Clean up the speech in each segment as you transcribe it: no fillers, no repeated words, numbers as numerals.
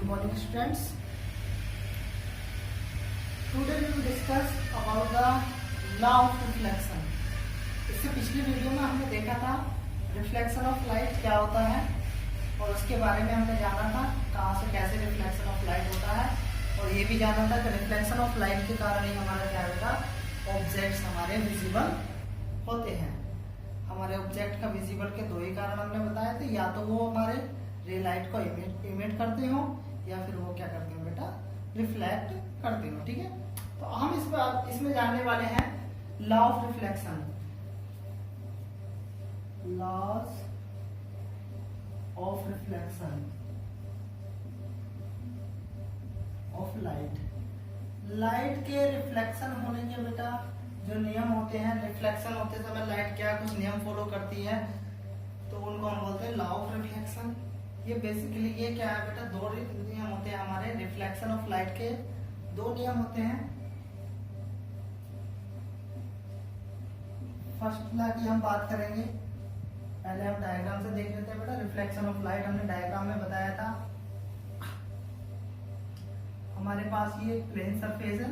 Good morning, students. Today we will discuss about the law of reflection. इससे पिछली video में हमने देखा था रिफ्लेक्शन ऑफ लाइट क्या होता है और उसके बारे में हमने जाना था कहाँ से कैसे रिफ्लेक्शन ऑफ लाइट होता है, और ये भी जाना था कि रिफ्लेक्शन ऑफ लाइट के कारण ही हमारा क्या होगा, ऑब्जेक्ट्स हमारे विजिबल होते हैं। हमारे ऑब्जेक्ट का विजिबल के दो ही कारण हमने बताए थे, या तो वो हमारे रे लाइट को इमिट करते हो या फिर वो क्या करते हो बेटा, रिफ्लेक्ट करते हो। ठीक है, तो हम इसमें जानने वाले हैं law of reflection, laws of reflection of light. Light के रिफ्लेक्शन होने के बेटा जो नियम होते हैं, रिफ्लेक्शन होते समय लाइट क्या कुछ नियम फॉलो करती है, तो उनको हम बोलते हैं लॉ ऑफ रिफ्लेक्शन। ये बेसिकली ये क्या है बेटा, दो नियम होते हैं हमारे रिफ्लेक्शन ऑफ लाइट के, दो नियम होते हैं। फर्स्ट लॉ की हम बात करेंगे, पहले हम डायग्राम से देख लेते हैं बेटा। रिफ्लेक्शन ऑफ लाइट हमने डायग्राम में बताया था। हमारे पास ये प्लेन सरफेस है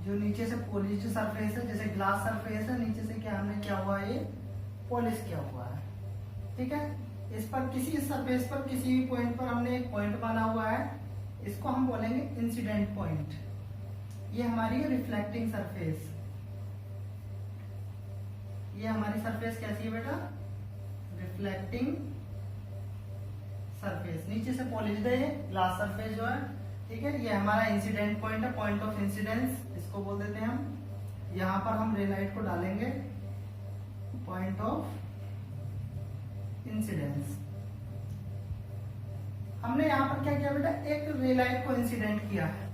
जो नीचे से पॉलिश्ड सरफेस है, जैसे ग्लास सरफेस है, नीचे से क्या हमने क्या हुआ है, ये पॉलिश किया हुआ है। ठीक है, इस पर किसी सरफेस पर किसी भी पॉइंट पर हमने एक पॉइंट बना हुआ है, इसको हम बोलेंगे इंसिडेंट पॉइंट। ये हमारी रिफ्लेक्टिंग सरफेस, ये हमारी सरफेस कैसी है बेटा, रिफ्लेक्टिंग सरफेस, नीचे से पॉलिश्ड है ये ग्लास सरफेस जो है। ठीक है, ये हमारा इंसिडेंट पॉइंट है, पॉइंट ऑफ इंसिडेंस इसको बोल देते हैं हम। यहां पर हम रे लाइट को डालेंगे, पॉइंट ऑफ इंसिडेंस। हमने यहां पर क्या किया बेटा, एक रे लाइट को इंसिडेंट किया है।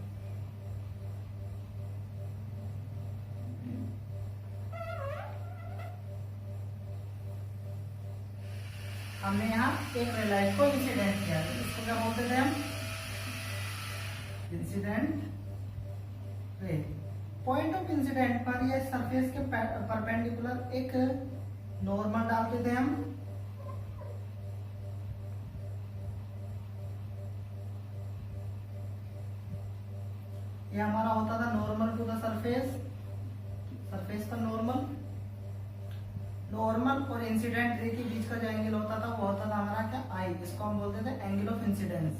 हमने यहां एक रे लाइट को इंसिडेंट किया है, इसको क्या बोलते थे हम, incident ray. Point of incident पर ये सरफेस के परपेंडिकुलर एक नॉर्मल डालते थे हम। ये हमारा होता था normal to the surface, surface पर नॉर्मल। नॉर्मल और इंसिडेंट रे के बीच का जो एंगल होता था वो होता था हमारा क्या, आई, इसको हम बोलते थे angle of incidence,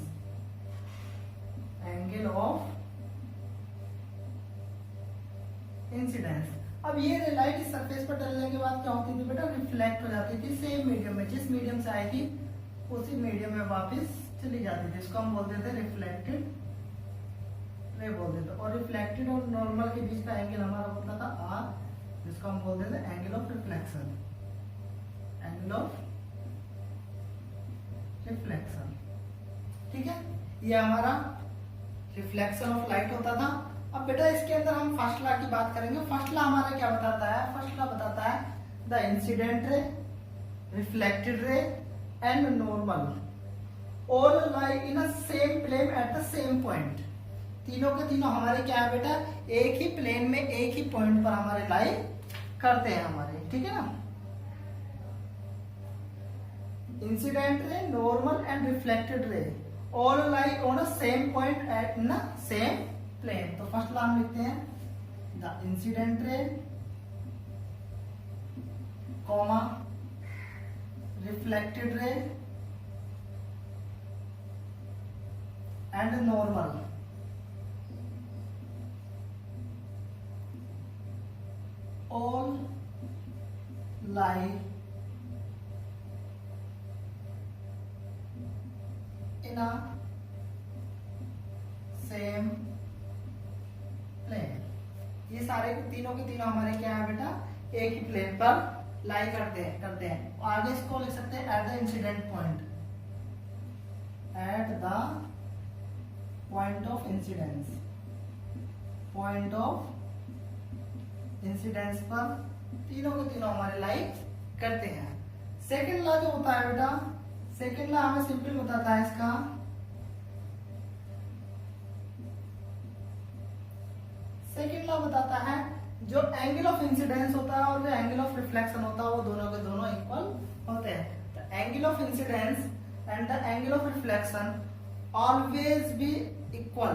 angle of incidence. अब ये रे लाइट इस सरफेस पर डलने के बाद क्या होती थी बेटा, रिफ्लेक्ट हो जाती थी सेम मीडियम में, जिस मीडियम से आई थी उसी मीडियम में वापस चली जाती थी, इसको हम बोलते थे रिफ्लेक्टेड रे बोलते थे। और रिफ्लेक्टेड और नॉर्मल के बीच का एंगल हमारा होता था आर, जिसको हम बोलते थे angle of reflection, angle of reflection. ठीक है, ये हमारा रिफ्लेक्शन ऑफ लाइट होता था। अब बेटा इसके अंदर हम फर्स्ट लॉ की बात करेंगे। फर्स्ट लॉ हमारा क्या बताता है, फर्स्ट लॉ बताता है the incident ray, reflected ray and normal all lie in a same plane at the same point. तीनों के तीनों हमारे क्या है बेटा, एक ही प्लेन में एक ही पॉइंट पर हमारे लाई करते हैं हमारे। ठीक है ना, incident ray, normal and reflected ray all lie on a same point at the same plane. तो फर्स्ट लॉ हम लिखते हैं the incident ray comma reflected ray and normal all lie in a same plane। ये सारे तीनों के तीनों हमारे क्या है बेटा, एक ही प्लेन पर लाई करते हैं। आगे इसको लिख सकते हैं at the incident point, at the point of incidence, point of incidence पर तीनों के तीनों हमारे लाइट करते हैं। सेकेंड लॉ जो होता है बेटा, सेकेंड लॉ हमें सिंपल बताता है इसका, सेकेंड लॉ बताता है जो एंगल ऑफ इंसिडेंस होता है और जो एंगल ऑफ रिफ्लेक्शन होता है वो दोनों के दोनों इक्वल होते हैं। तो angle of incidence and the angle of reflection always be equal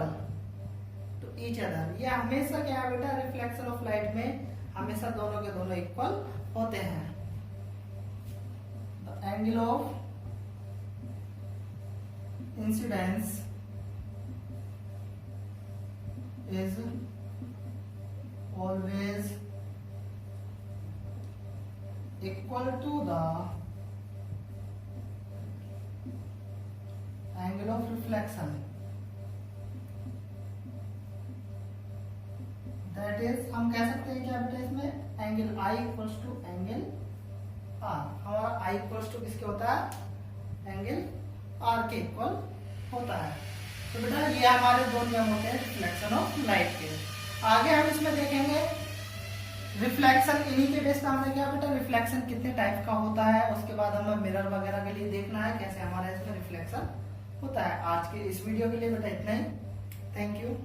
to each other. ये हमेशा क्या है बेटा, रिफ्लेक्शन ऑफ लाइट में हमेशा दोनों के दोनों इक्वल होते हैं। The angle of incidence is always equal to the angle of reflection, that is हम कह सकते हैं क्या बेटा इसमें angle I equals to angle R। हमारा I इक्वल्स टू किसके होता है, एंगल R के इक्वल होता है। तो बेटा ये हमारे दो नियम होते हैं रिफ्लेक्शन ऑफ लाइट के। आगे हम इसमें देखेंगे रिफ्लेक्शन, इन्हीं के बेस पे हमने क्या बेटा रिफ्लेक्शन कितने टाइप का होता है, उसके बाद हमें मिरर वगैरह के लिए देखना है कैसे हमारा इसमें रिफ्लेक्शन होता है। आज के इस वीडियो के लिए बेटा इतना ही। Thank you.